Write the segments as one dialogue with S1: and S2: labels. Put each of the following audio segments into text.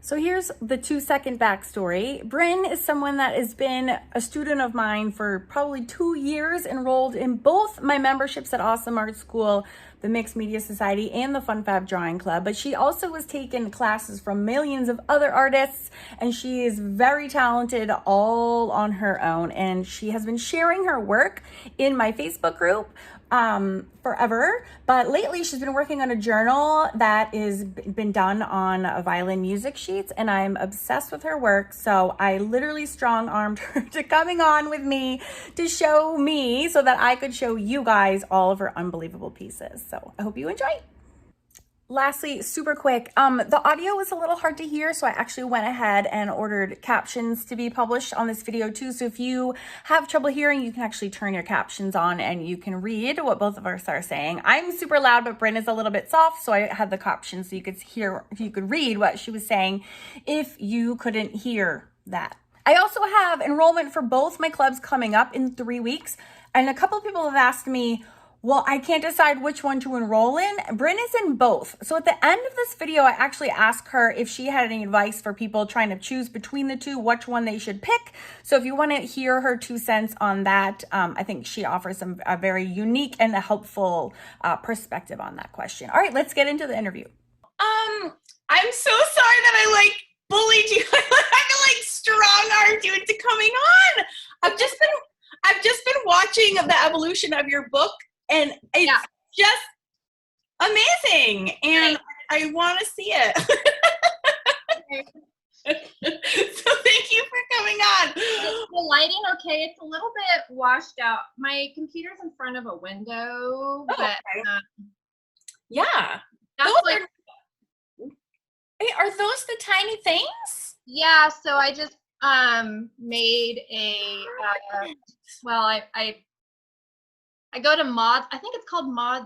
S1: So here's the 2-second backstory. Bryn is someone that has been a student of mine for probably 2 years, enrolled in both my memberships at Awesome Art School, the Mixed Media Society, and the Fun Fab Drawing Club. But she also has taken classes from millions of other artists, and she is very talented all on her own. And she has been sharing her work in my Facebook group forever, but lately she's been working on a journal that is been done on violin music sheets, and I'm obsessed with her work. So I literally strong-armed her to coming on with me to show me so that I could show you guys all of her unbelievable pieces. So I hope you enjoy. Lastly, super quick, the audio was a little hard to hear, so I actually went ahead and ordered captions to be published on this video too. So if you have trouble hearing, you can actually turn your captions on and you can read what both of us are saying. I'm super loud, but Bryn is a little bit soft, so I had the captions so you could hear, if you could read what she was saying if you couldn't hear that. I also have enrollment for both my clubs coming up in 3 weeks, and a couple of people have asked me, well, I can't decide which one to enroll in. Bryn is in both. So at the end of this video, I actually asked her if she had any advice for people trying to choose between the two, which one they should pick. So if you want to hear her 2 cents on that, I think she offers a very unique and a helpful perspective on that question. All right, let's get into the interview.
S2: I'm so sorry that I bullied you. I strong-armed you into coming on. I've just been watching the evolution of your book. And it's just amazing, and I want to see it. So thank you for coming on.
S3: Is the lighting okay? It's a little bit washed out. My computer's in front of a window, but
S2: okay. Yeah.
S3: that's
S2: Are those the tiny things?
S3: Yeah. So I just made a I go to Mod, I think it's called Mod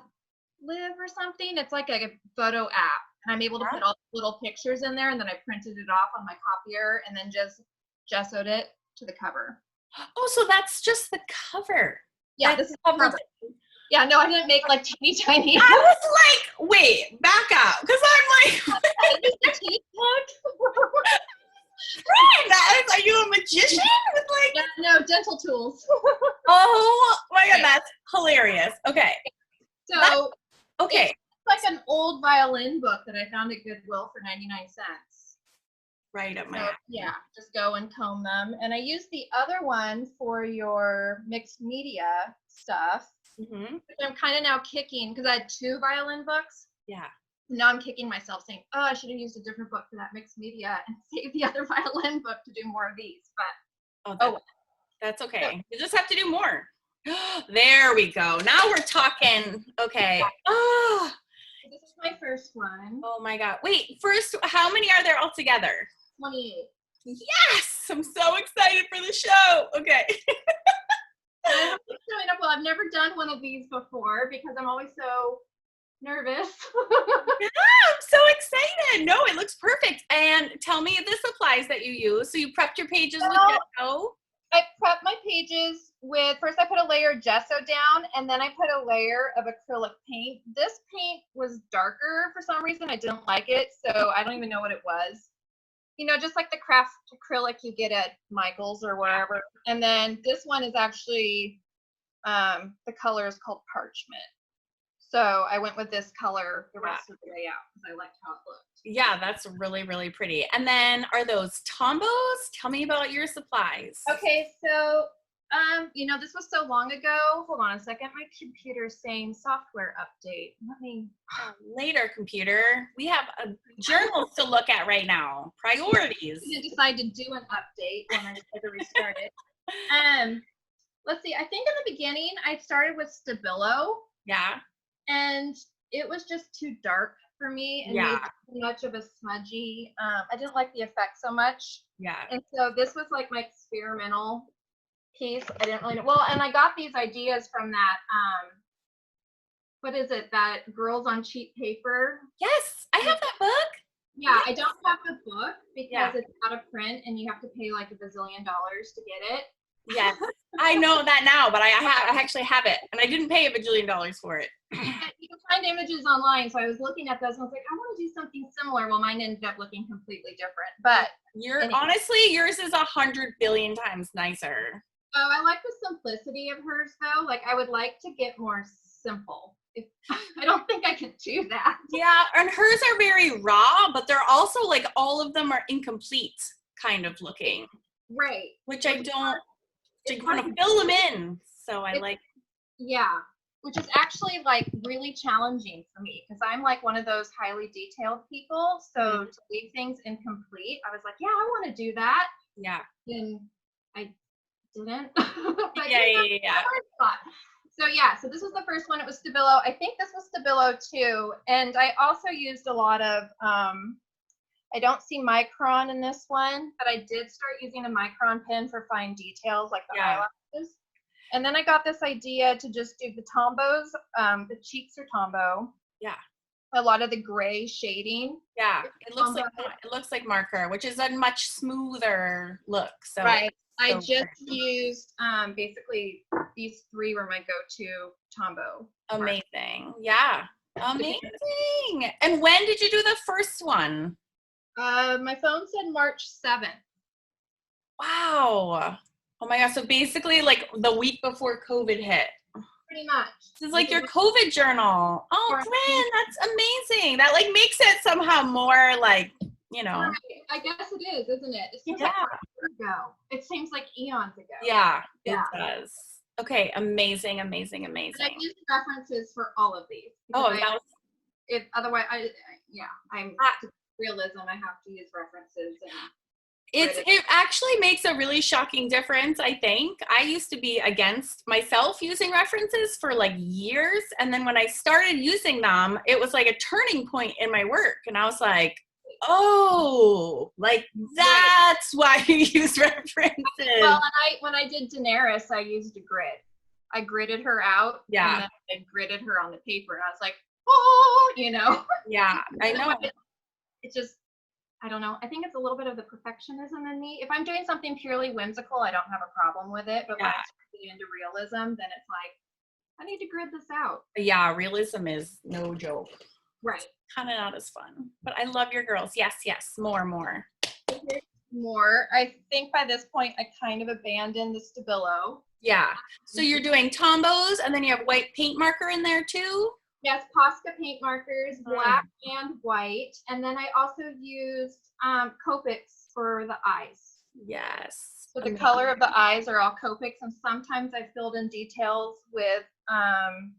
S3: Live or something. It's like a photo app, and I'm able to put all the little pictures in there, and then I printed it off on my copier and then just gessoed it to the cover.
S2: Oh, so that's just the cover.
S3: Yeah, this is the cover. Yeah, no, I didn't make tiny.
S2: I was like, wait, back up, because I'm like, are you a magician with
S3: no, dental tools.
S2: Oh my god, that's hilarious. Okay.
S3: So
S2: okay.
S3: It's like an old violin book that I found at Goodwill for 99 cents.
S2: Right up my
S3: so, yeah, just go and comb them. And I used the other one for your mixed media stuff.
S2: Mm-hmm.
S3: Which I'm kind of now kicking because I had 2 violin books.
S2: Yeah.
S3: Now I'm kicking myself saying, oh, I should have used a different book for that mixed media and save the other violin book to do more of these. But
S2: that's okay. You just have to do more. There we go. Now we're talking. Okay. Oh,
S3: this is my first one.
S2: Oh my god. Wait, first, how many are there altogether?
S3: 28.
S2: Yes! I'm so excited for the show. Okay.
S3: Well, I've never done one of these before because I'm always so nervous.
S2: Yeah, I'm so excited. No, it looks perfect. And tell me the supplies that you use. So you prepped your pages with gesso?
S3: I prepped my pages with, first I put a layer of gesso down, and then I put a layer of acrylic paint. This paint was darker for some reason. I didn't like it, so I don't even know what it was. You know, just like the craft acrylic you get at Michael's or wherever. And then this one is actually, the color is called parchment. So I went with this color the rest of the way out because I liked how it looked.
S2: Yeah, that's really, really pretty. And then are those tombows? Tell me about your supplies.
S3: Okay, so, you know, this was so long ago. Hold on a second. My computer's saying software update. Let me.
S2: Later, computer. We have journals to look at right now. Priorities.
S3: I didn't decide to do an update when I tried to restart it. Let's see. I think in the beginning, I started with Stabilo.
S2: Yeah.
S3: And it was just too dark for me and made too much of a smudgy. I didn't like the effect so much.
S2: Yeah.
S3: And so this was like my experimental piece. I didn't really know. Well, and I got these ideas from that, what is it, that Girls on Cheap Paper?
S2: Yes, I have that book.
S3: Yeah, I don't have the book because it's out of print and you have to pay like $1 bazillion to get it.
S2: Yes, I know that now, but I actually have it, and I didn't pay $1 bajillion for it.
S3: You can find images online, so I was looking at those and I was like, I want to do something similar. Well, mine ended up looking completely different, but
S2: honestly, yours is 100 billion times nicer.
S3: oh, I like the simplicity of hers though. Like I would like to get more simple. I don't think I could do that.
S2: Yeah, and hers are very raw, but they're also like all of them are incomplete kind of looking.
S3: Right.
S2: Which I don't, I want to fill them in. So I like.
S3: Yeah, which is actually like really challenging for me because I'm like one of those highly detailed people. So to leave things incomplete, I was like, yeah, I want to do that.
S2: Yeah.
S3: And I didn't. But
S2: yeah.
S3: So yeah, so this was the first one. It was Stabilo. I think this was Stabilo too. And I also used a lot of, I don't see micron in this one, but I did start using a micron pen for fine details like the eyelashes. And then I got this idea to just do the tombos. The cheeks are tombow.
S2: Yeah.
S3: A lot of the gray shading.
S2: Yeah, it looks like marker, which is a much smoother look. So
S3: right. I just used basically these three were my go-to tombow.
S2: Amazing. Yeah. Amazing. And when did you do the first one?
S3: My phone said March 7th.
S2: Wow. Oh my gosh. So basically like the week before COVID hit.
S3: Pretty much.
S2: This is like your COVID journal. Oh, Bryn, that's amazing. That like makes it somehow more like, you know.
S3: Right. I guess it is, isn't it? It seems like forever ago. It seems like eons ago.
S2: Yeah, it does. Okay, amazing.
S3: And I used references for all of these.
S2: Oh,
S3: otherwise, I'm realism. I have to use references.
S2: It actually makes a really shocking difference, I think. I used to be against myself using references for like years. And then when I started using them, it was like a turning point in my work. And I was like, oh, like that's why you use references.
S3: Well, and when I did Daenerys, I used a grid. I gridded her out.
S2: Yeah.
S3: And then I gridded her on the paper. And I was like, oh, you know.
S2: Yeah, I know.
S3: It's just, I don't know. I think it's a little bit of the perfectionism in me. If I'm doing something purely whimsical, I don't have a problem with it. But when I start getting into realism, then it's like, I need to grid this out.
S2: Yeah, realism is no joke.
S3: Right.
S2: Kind of not as fun. But I love your girls. Yes. More.
S3: More. I think by this point, I kind of abandoned the Stabilo.
S2: Yeah. So you're doing tombos and then you have white paint marker in there too?
S3: Yes, Posca paint markers, black and white. And then I also used Copics for the eyes.
S2: Yes.
S3: So the color of the eyes are all Copics, and sometimes I filled in details with, I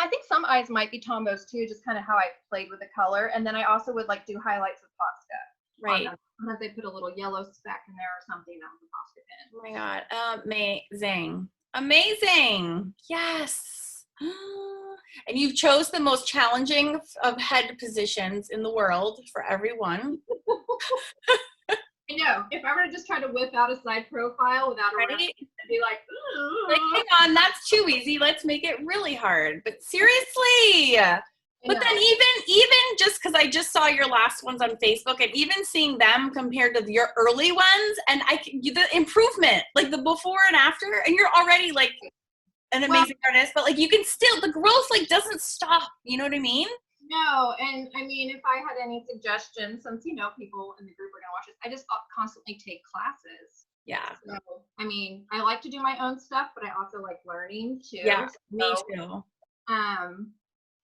S3: think some eyes might be tombos too, just kind of how I played with the color. And then I also would like do highlights with Posca.
S2: Right.
S3: Sometimes they put a little yellow speck in there or something. That was a Posca pen.
S2: Oh my God. Amazing. Yes. And you've chose the most challenging of head positions in the world for everyone.
S3: I know. If I were to just try to whip out a side profile without a reference, I'd be like, ooh.
S2: Like, hang on, that's too easy. Let's make it really hard. But seriously. But then even just because I just saw your last ones on Facebook and even seeing them compared to your early ones and the improvement, like the before and after, and you're already like an amazing artist, but like you can still, the growth like doesn't stop. You know what I mean?
S3: No, and I mean, if I had any suggestions, since people in the group are gonna watch this, I just constantly take classes.
S2: Yeah.
S3: So, I mean, I like to do my own stuff, but I also like learning too.
S2: Yeah, me too.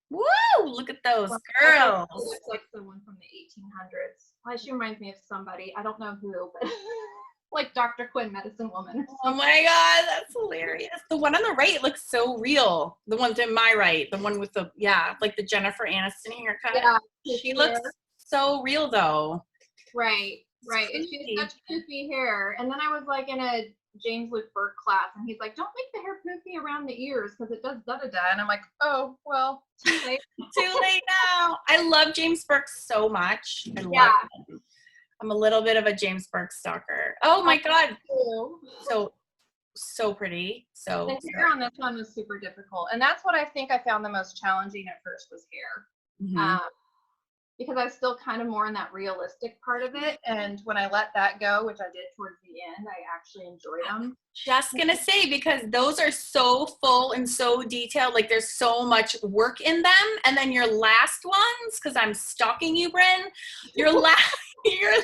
S2: Woo! Look at those girls.
S3: Looks like someone from the 1800s. She reminds me of somebody. I don't know who, but like Dr. Quinn, medicine woman.
S2: Oh my God, that's hilarious. The one on the right looks so real. The one to my right, the one with the, like the Jennifer Aniston haircut. Yeah, she looks so real though.
S3: Right. And she has such poofy hair. And then I was like in a James Luke Burke class, and he's like, don't make the hair poofy around the ears because it does da-da-da. And I'm like, oh, well, too late.
S2: Too late now. I love James Burke so much. I love him. I'm a little bit of a James Burke stalker. Oh my God. So pretty. So
S3: the hair on this one was super difficult. And that's what I think I found the most challenging at first was hair. because I was still kind of more in that realistic part of it. And when I let that go, which I did towards the end, I actually enjoyed them.
S2: Just gonna say, because those are so full and so detailed, like there's so much work in them. And then your last ones, because I'm stalking you, Bryn, your last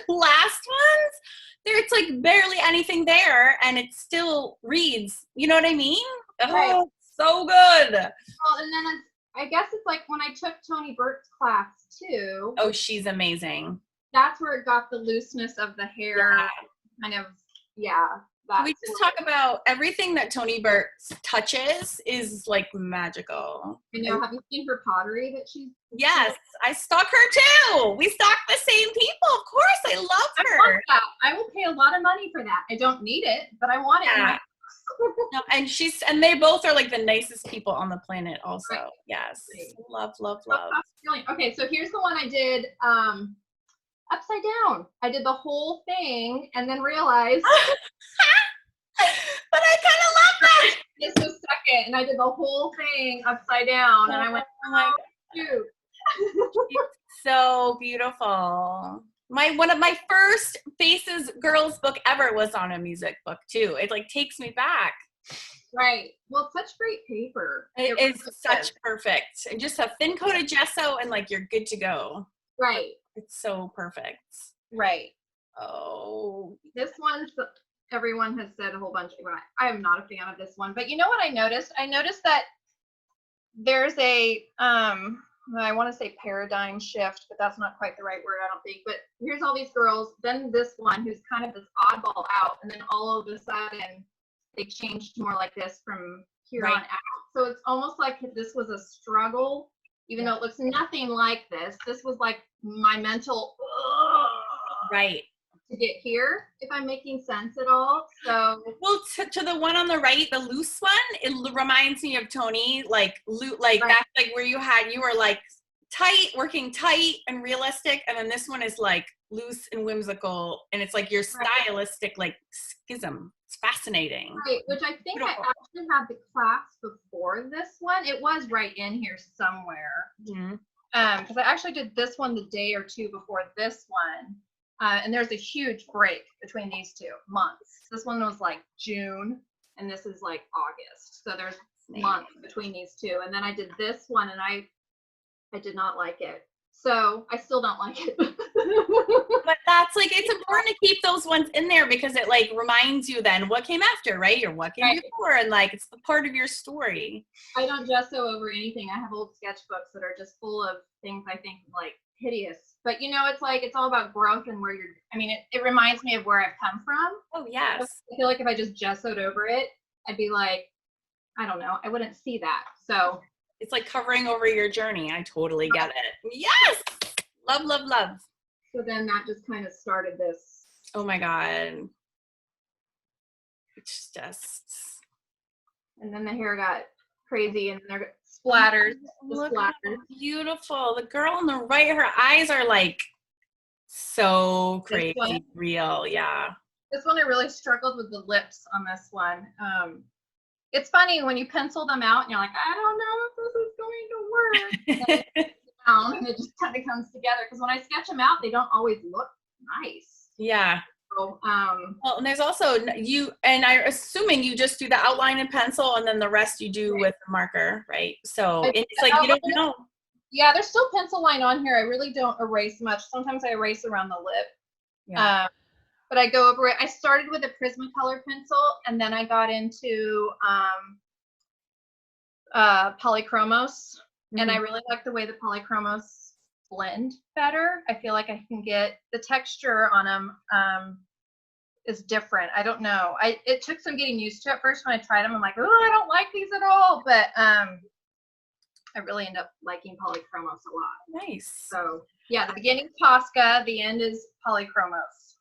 S2: ones, there's like barely anything there, and it still reads. You know what I mean?
S3: Right.
S2: Oh, so good.
S3: Well, and then I guess it's like when I took Tony Burke's class too.
S2: Oh, she's amazing.
S3: That's where it got the looseness of the hair,
S2: Yeah.
S3: kind of. Yeah.
S2: Can we just talk about everything that Tony Burke touches is like magical.
S3: You know, have you seen her pottery that she's?
S2: Yes, I stalk her too. We stalk the same people. Of course, I love
S3: I
S2: her.
S3: want that. I will pay a lot of money for that. I don't need it, but I want it. in my
S2: Yeah.
S3: house.
S2: No, and they both are like the nicest people on the planet also.
S3: Right.
S2: Yes.
S3: Right.
S2: Love.
S3: Okay, so here's the one I did upside down. I did the whole thing and then realized
S2: But I kind of love that.
S3: this was second, and I did the whole thing upside down, and I went,
S2: Oh my God.
S3: shoot.
S2: So beautiful. One of my first Faces Girls book ever was on a music book too. It like takes me back.
S3: Right. Well, it's such great paper.
S2: It
S3: really
S2: is
S3: is.
S2: such perfect. And just a thin coat of gesso and like you're good to go.
S3: Right.
S2: It's so perfect.
S3: Right.
S2: Oh.
S3: This one's, everyone has said a whole bunch. I am not a fan of this one, but you know what I noticed? I noticed that there's a, I want to say paradigm shift, but that's not quite the right word, I don't think. But here's all these girls, then this one who's kind of this oddball out, and then all of a sudden they changed to more like this from here on out. So it's almost like this was a struggle, even though it looks nothing like this. This was like my mental
S2: Right.
S3: to get here, if I'm making sense at all. So
S2: Well, to the one on the right, the loose one, it reminds me of Tony, like
S3: Right.
S2: that's like where you were like tight, working tight and realistic, and then this one is like loose and whimsical, and it's like your stylistic like schism. It's fascinating.
S3: right, which I think I
S2: Beautiful.
S3: actually had the class before this one. It was right in here somewhere.
S2: Mm-hmm.
S3: Because I actually did this one the day or two before this one. And there's a huge break between these two months. This one was like June, and this is like August. So there's months between these two. And then I did this one, and I did not like it. So I still don't like it.
S2: But that's like, it's important to keep those ones in there because it like reminds you then what came after, right? Or what came before, and like it's the part of your story.
S3: I don't gesso over anything. I have old sketchbooks that are just full of things I think like hideous. But you know, it's like it's all about growth and where you're. I mean, it reminds me of where I've come from.
S2: Oh yes.
S3: I feel like if I just gessoed over it, I'd be like, I don't know, I wouldn't see that. So
S2: It's like covering over your journry. I totally get it. Yes. Love.
S3: so then that just kind of started this.
S2: Oh my God. It's just.
S3: And then the hair got crazy, and there splatters. The
S2: Look how
S3: splatters.
S2: beautiful. The girl on the right, her eyes are like so crazy
S3: one?
S2: real. Yeah.
S3: This one I really struggled with the lips on this one. It's funny when you pencil them out and you're like, I don't know if this is going to work. And it just kind of comes together, because when I sketch them out, they don't always look nice.
S2: Yeah.
S3: So,
S2: Well, and there's also and I'm assuming you just do the outline in pencil and then the rest you do with the marker, right? So it's like you don't know.
S3: yeah, there's still pencil line on here. I really don't erase much. Sometimes I erase around the lip.
S2: Yeah.
S3: But I go over it. I started with a Prismacolor pencil, and then I got into Polychromos, and I really like the way the Polychromos blend better. I feel like I can get the texture on them is different. I don't know. It took some getting used to at first when I tried them. I'm like, oh, I don't like these at all. But I really end up liking Polychromos a lot.
S2: Nice.
S3: So yeah, the beginning's Posca, the end is Polychromos,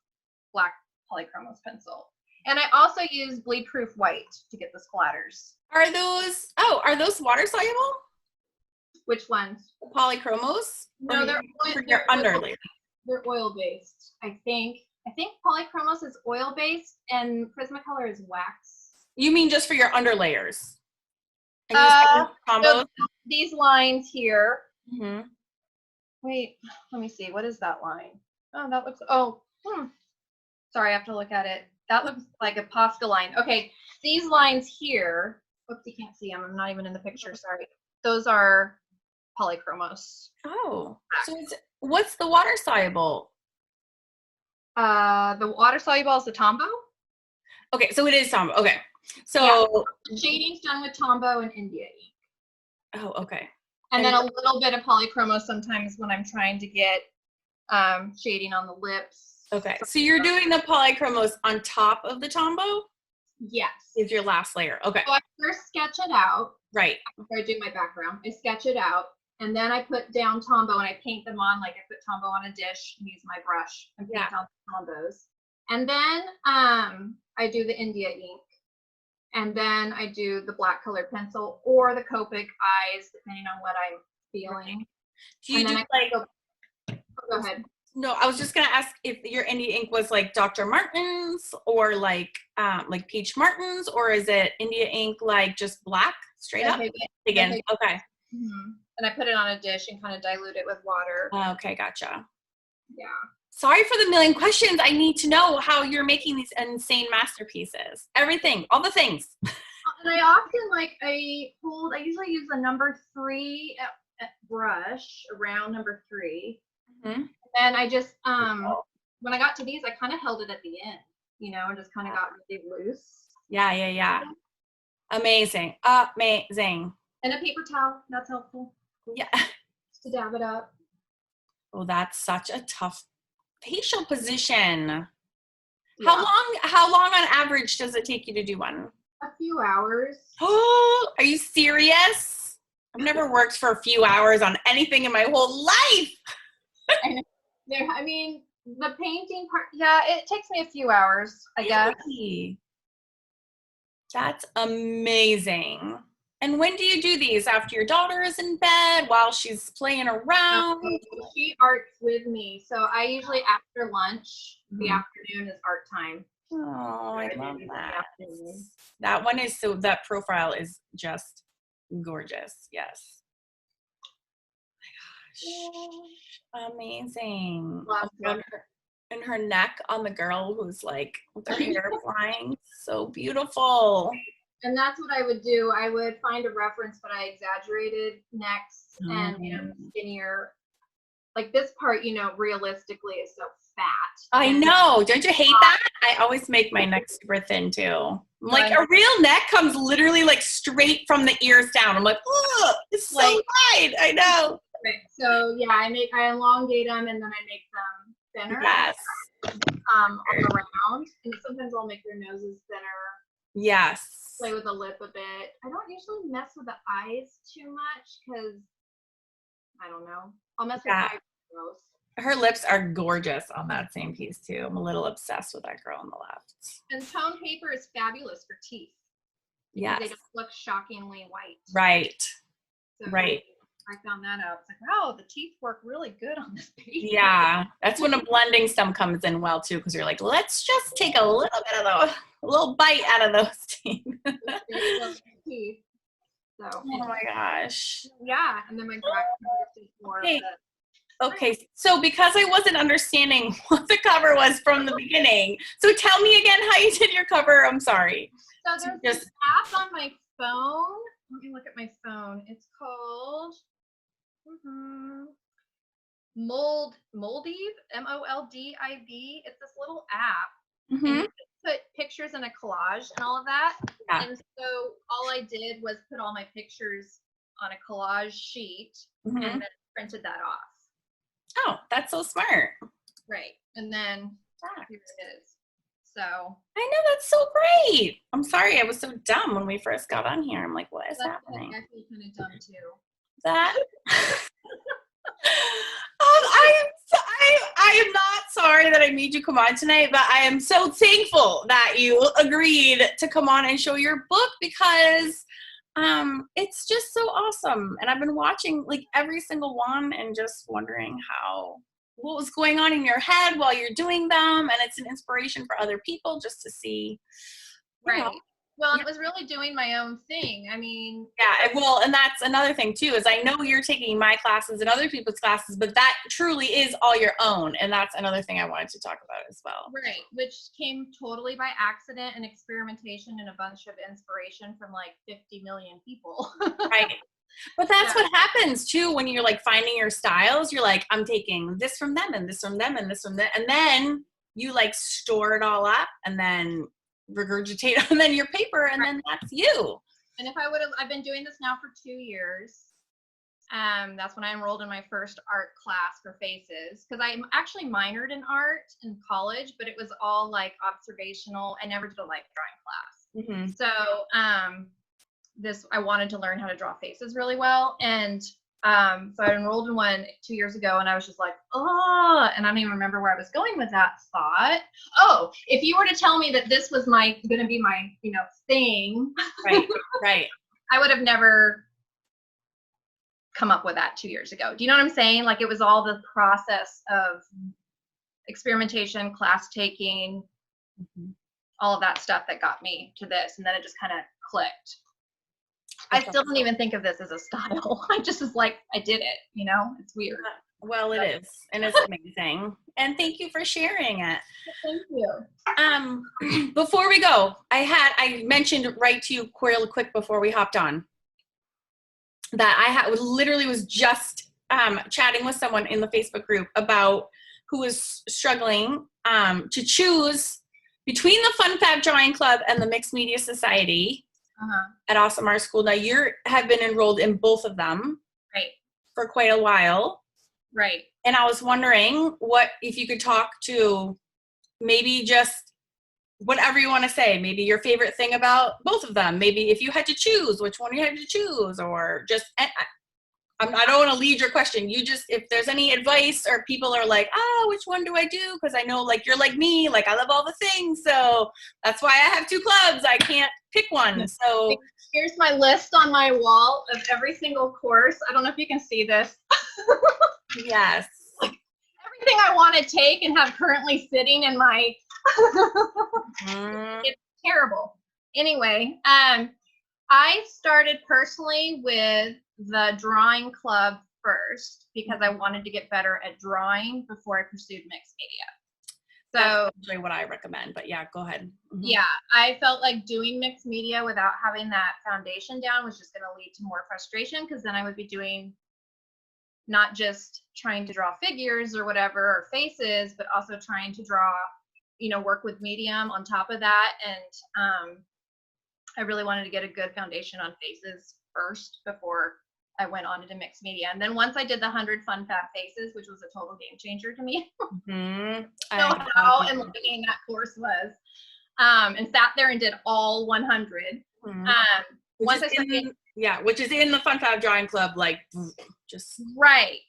S3: black Polychromos pencil. And I also use bleed proof white to get the splatters.
S2: Are those water soluble?
S3: Which ones?
S2: The Polychromos?
S3: No, they're
S2: underlayer.
S3: They're oil based. I think Polychromos is oil based and Prismacolor is wax.
S2: You mean just for your underlayers? And you
S3: So
S2: combos?
S3: these lines here, Wait, let me see. What is that line? Oh, that looks, sorry, I have to look at it. That looks like a Posca line. Okay, these lines here, oops, you can't see them. I'm not even in the picture, sorry. Those are Polychromos.
S1: Oh, so what's the water soluble?
S3: The water soluble is the tombow.
S1: Okay, so it is tombow. Okay, so
S3: yeah. Shading's done with tombow and India ink.
S1: Oh, okay.
S3: And then a little bit of Polychromos sometimes when I'm trying to get shading on the lips.
S1: Okay, so you're doing the Polychromos on top of the tombow?
S3: Yes.
S1: Is your last layer. Okay.
S3: So I first sketch it out.
S1: Right.
S3: After I do my background, I sketch it out, and then I put down tombow and I paint them on, like I put tombow on a dish and use my brush and paint on the tombos. And then I do the India ink. And then I do the black colored pencil or the Copic eyes, depending on what I'm feeling.
S1: Do you do
S3: go ahead.
S1: No, I was just gonna ask if your India ink was like Dr. Martin's or like Peach Martin's, or is it India ink like just black straight up? Again, okay.
S3: Mm-hmm. And I put it on a dish and kind of dilute it with water.
S1: Okay, gotcha.
S3: Yeah.
S1: Sorry for the million questions. I need to know how you're making these insane masterpieces. Everything, all the things.
S3: And I often I usually use a number 3 brush around number 3. Mm-hmm. And I just, when I got to these, I kind of held it at the end, and just kind of got really loose.
S1: Yeah. Amazing.
S3: And a paper towel, that's helpful.
S1: Yeah.
S3: Just to dab it up.
S1: Oh, that's such a tough facial position.
S3: Yeah.
S1: How long on average does it take you to do one?
S3: A few hours.
S1: Oh, are you serious? I've never worked for a few hours on anything in my whole life.
S3: I mean, the painting part, it takes me a few hours, I guess.
S1: That's amazing. And when do you do these? After your daughter is in bed, while she's playing around?
S3: No, she arts with me. So I usually, after lunch, the afternoon is art time.
S1: Oh, I love that. That one is that profile is just gorgeous. Yes. Oh my gosh. Amazing. And her neck on the girl who's like with her hair flying. So beautiful.
S3: And that's what I would do. I would find a reference, but I exaggerated necks and skinnier. Like this part, realistically is so fat.
S1: I know. Don't you hate that? I always make my neck super thin too. I'm like, a real neck comes literally like straight from the ears down. I'm like, oh, it's so wide. I know.
S3: Right. So yeah, I elongate them and then I make them thinner.
S1: Yes.
S3: On the round, and sometimes I'll make their noses thinner.
S1: Yes.
S3: Play with the lip a bit. I don't usually mess with the eyes too much because I don't know. I'll mess with eyebrows.
S1: Her lips are gorgeous on that same piece too. I'm a little obsessed with that girl on the left.
S3: And tone paper is fabulous for teeth.
S1: Yes.
S3: They just look shockingly white.
S1: Right.
S3: So
S1: right.
S3: I found that out. It's like, wow, the teeth work really good on this paper.
S1: Yeah. That's when a blending stem comes in well too, because you're like, let's just take a little bit of a little bite out of those teeth.
S3: So,
S1: oh my gosh.
S3: Yeah. And then my black is more
S1: Okay, so because I wasn't understanding what the cover was from the beginning, so tell me again how you did your cover. I'm sorry.
S3: So there's this app on my phone. Let me look at my phone. It's called Moldiv, MOLDIV. It's this little app. And you can put pictures in a collage and all of that. Yeah. And so all I did was put all my pictures on a collage sheet and then printed that off.
S1: Oh, that's so smart.
S3: Right. And then here it is. So
S1: I know, that's so great. I'm sorry, I was so dumb when we first got on here. I'm like, what is happening?
S3: I feel kind of dumb too.
S1: That I am not sorry that I made you come on tonight, but I am so thankful that you agreed to come on and show your book because it's just so awesome. And I've been watching like every single one and just wondering what was going on in your head while you're doing them. And it's an inspiration for other people just to see.
S3: Right. Well, and it was really doing my own thing. I mean,
S1: Yeah, well, and that's another thing too, is I know you're taking my classes and other people's classes, but that truly is all your own. And that's another thing I wanted to talk about as well.
S3: right, which came totally by accident and experimentation and a bunch of inspiration from like 50 million people.
S1: Right. But that's what happens too when you're like finding your styles. You're like, I'm taking this from them and this from them and this from them. And then you like store it all up and then regurgitate and then your paper and then that's you.
S3: And if I've been doing this now for 2 years. That's when I enrolled in my first art class for faces, because I actually minored in art in college, but it was all like observational. I never did a life drawing class.
S1: Mm-hmm.
S3: So I wanted to learn how to draw faces really well. And so I enrolled in one 2 years ago, and I was just like, oh, and I don't even remember where I was going with that thought. Oh, if you were to tell me that this was going to be my, thing,
S1: Right.
S3: I would have never come up with that 2 years ago. Do you know what I'm saying? Like, it was all the process of experimentation, class taking, all of that stuff that got me to this, and then it just kind of clicked. I still don't even think of this as a style. I just was like, I did it, it's weird.
S1: Well, it is, and it's amazing. And thank you for sharing it.
S3: Thank you.
S1: Before we go, I mentioned right to you real quick before we hopped on that I literally was just chatting with someone in the Facebook group about who was struggling to choose between the Fun Fab Drawing Club and the Mixed Media Society at Awesome Art School. Now you have been enrolled in both of them,
S3: right,
S1: for quite a while,
S3: right?
S1: And I was wondering if you could talk to maybe just whatever you want to say, maybe your favorite thing about both of them, maybe if you had to choose, which one you had to choose, or just, I don't want to lead your question. You just, if there's any advice or people are like, which one do I do? Because I know like you're like me, like I love all the things. So that's why I have 2 clubs. I can't pick one. So
S3: here's my list on my wall of every single course. I don't know if you can see this.
S1: Yes.
S3: Everything I want to take and have currently sitting in my It's terrible. Anyway, I started personally with the drawing club first because I wanted to get better at drawing before I pursued mixed media. So
S1: that's usually what I recommend, but yeah, go ahead.
S3: Yeah, I felt like doing mixed media without having that foundation down was just going to lead to more frustration, because then I would be doing not just trying to draw figures or whatever, or faces, but also trying to draw, work with medium on top of that. And I really wanted to get a good foundation on faces first before I went on into mixed media. And then once I did the 100 Fun Fab Faces, which was a total game changer to me. So how enlightening that course was. And sat there and did all 100. Once I started,
S1: which is in the Fun Fab Drawing Club, like just
S3: right.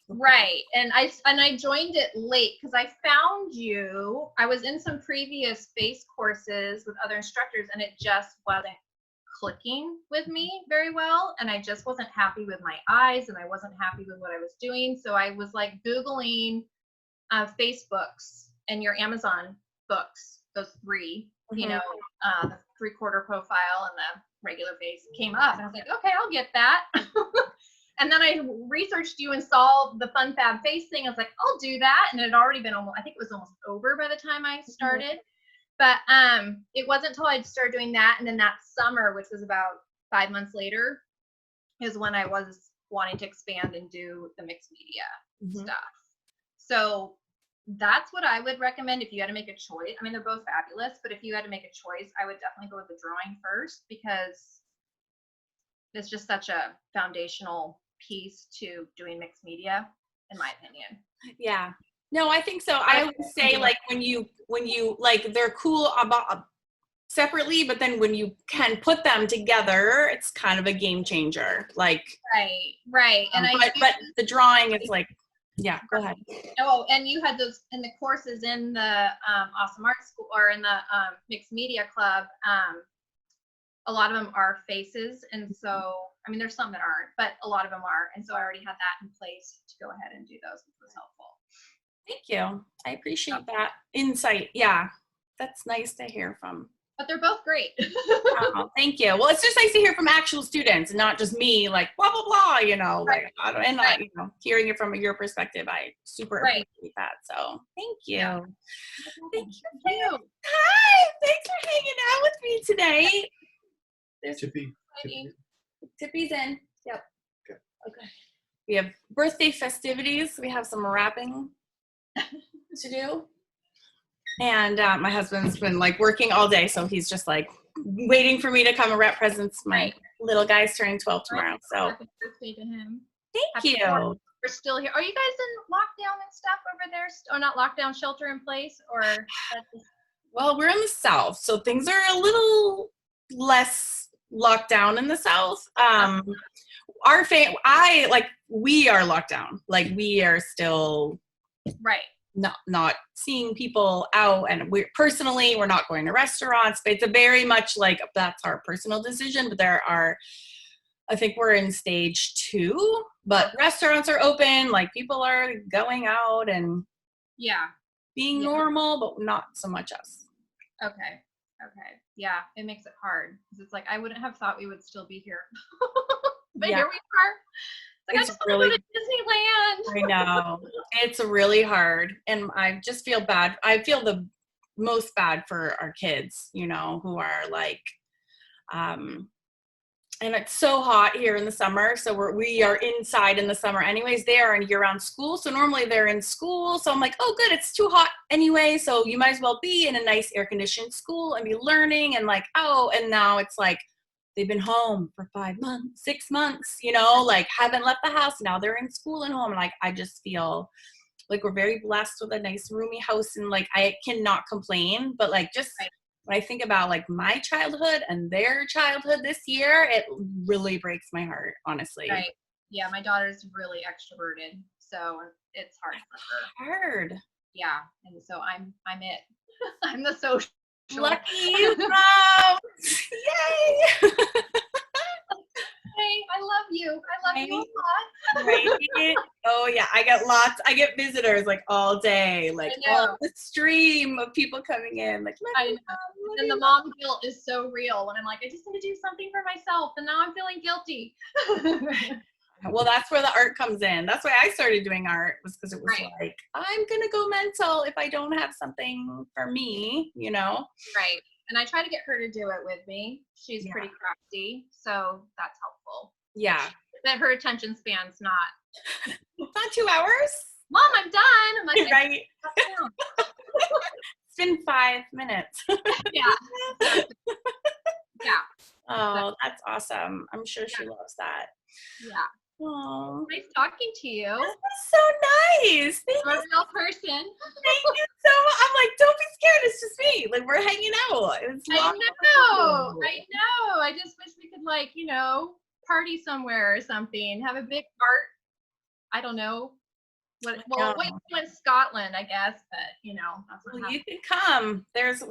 S3: And I joined it late because I found you. I was in some previous face courses with other instructors, and it just wasn't clicking with me very well, and I just wasn't happy with my eyes, and I wasn't happy with what I was doing. So I was like Googling Facebooks and your Amazon books, those 3, the 3/4 profile and the regular face came up, and I was like, okay, I'll get that. And then I researched you and saw the Fun Fab Face thing. I was like, I'll do that. And it had already been I think it was almost over by the time I started. But it wasn't until I started doing that, and then that summer, which was about 5 months later, is when I was wanting to expand and do the mixed media stuff. So that's what I would recommend if you had to make a choice. I mean, they're both fabulous, but if you had to make a choice, I would definitely go with the drawing first, because it's just such a foundational piece to doing mixed media, in my opinion.
S1: Yeah. No, I think so. I would say like when you like, they're cool about separately, but then when you can put them together, it's kind of a game changer. Like
S3: right. And
S1: but the drawing is like, yeah, go ahead.
S3: Oh, and you had those in the courses in the Awesome Art School or in the Mixed Media Club. A lot of them are faces, and so I mean, there's some that aren't, but a lot of them are, and so I already had that in place to go ahead and do those, which was helpful.
S1: Thank you. I appreciate that insight. Yeah, that's nice to hear from
S3: But they're both great.
S2: Oh, thank you. Well, it's just nice to hear from actual students and not just me, like blah blah blah. You know,
S3: Right.
S2: like you know, hearing it from your perspective, I super appreciate that. So thank you.
S3: Yeah.
S2: Thank you. Hi, thanks for hanging out with me today. There's
S4: Tippy.
S2: Tippy's in. Yep.
S4: Okay.
S2: We have birthday festivities. We have some wrapping to do. And my husband's been like working all day, so he's just like waiting for me to come and wrap presents. My little guy's turning 12 tomorrow. So
S3: Happy birthday to him.
S2: thank you.
S3: We're still here. Are you guys in lockdown and stuff over there? Or not lockdown, shelter in place? Or
S2: Well, we're in the South, so things are a little less locked down in the South. We are locked down. Like we are still
S3: right.
S2: not seeing people out, and we're not going to restaurants, but it's a very much like that's our personal decision. But I think we're in stage 2, but restaurants are open, like people are going out and being normal, but not so much us.
S3: Okay. Yeah, it makes it hard because it's like I wouldn't have thought we would still be here. But here we are. Like, I just want to go to Disneyland.
S2: I know. It's really hard. And I just feel bad. I feel the most bad for our kids, you know, who are like, and it's so hot here in the summer. So we are inside in the summer anyways. They are in year-round school. So normally they're in school. So I'm like, oh, good. It's too hot anyway. So you might as well be in a nice air-conditioned school and be learning. And like, oh, and now it's like, they've been home for 5 months, 6 months, you know, like haven't left the house. Now they're in school and home. And like, I just feel like we're very blessed with a nice roomy house, and like, I cannot complain, but like, just when I think about like my childhood and their childhood this year, it really breaks my heart, honestly.
S3: Right. Yeah. My daughter's really extroverted, so it's hard for her.
S2: Hard.
S3: Yeah. And so I'm it. I'm the social.
S2: Lucky you, Mom. Yay.
S3: Hey, I love you. I love you a lot.
S2: Right? Oh yeah, I get visitors like all day, like the stream of people coming in, like
S3: I know. And the mom guilt is so real when I'm like, I just need to do something for myself, and now I'm feeling guilty.
S2: Well, that's where the art comes in. That's why I started doing art, was because it was like, I'm gonna go mental if I don't have something for me, you know?
S3: Right. And I try to get her to do it with me. She's pretty crafty, so that's helpful.
S2: Yeah.
S3: But her attention span's not.
S2: It's not 2 hours.
S3: Mom, I'm done. I'm like,
S2: right. It's been 5 minutes.
S3: Yeah. Yeah.
S2: Oh, that's awesome. I'm sure she loves that.
S3: Yeah.
S2: Oh,
S3: nice talking to you.
S2: This is so nice. Thank
S3: You're
S2: you.
S3: a real person.
S2: Thank you so much. I'm like, don't be scared. It's just me. Like, we're hanging out.
S3: I just wish we could, like, you know, party somewhere or something. Have a big art. I don't know. Wait in Scotland, I guess, but you know, that's not
S2: you can come.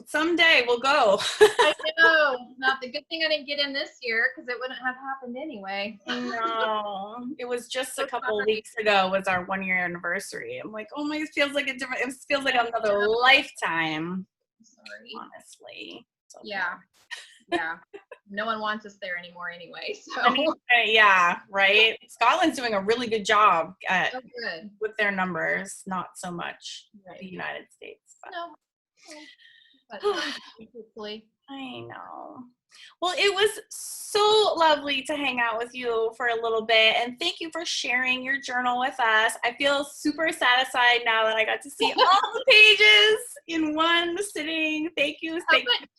S2: Someday we'll go.
S3: I know. Not the good thing I didn't get in this year, because it wouldn't have happened anyway.
S2: No, it was just a couple weeks ago was our 1-year anniversary. I'm like, oh my, it feels like another lifetime.
S3: Sorry.
S2: Honestly. So
S3: yeah. Yeah. No one wants us there anymore anyway. So
S2: yeah, right. Scotland's doing a really good job with their numbers, not so much the United States. But.
S3: No. But hopefully.
S2: I know. Well, it was so lovely to hang out with you for a little bit, and thank you for sharing your journal with us. I feel super satisfied now that I got to see all the pages in one sitting. Thank you.
S3: It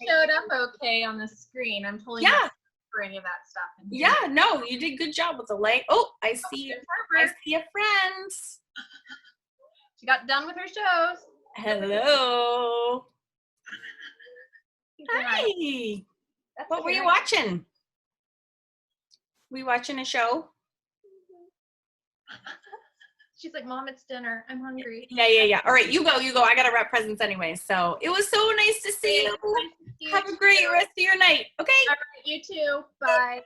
S3: showed up okay on the screen. I'm totally not for any of that stuff.
S2: Yeah, no, you did a good job with the light. Oh, I see a friend.
S3: She got done with her shows.
S2: Hello. Hi. What were you watching? Were you watching a show?
S3: She's like, Mom, it's dinner. I'm hungry.
S2: Yeah. All right, you go. I got to wrap presents anyway. So it was so nice to see you. Have a great rest of your night. Okay?
S3: All right, you too. Bye.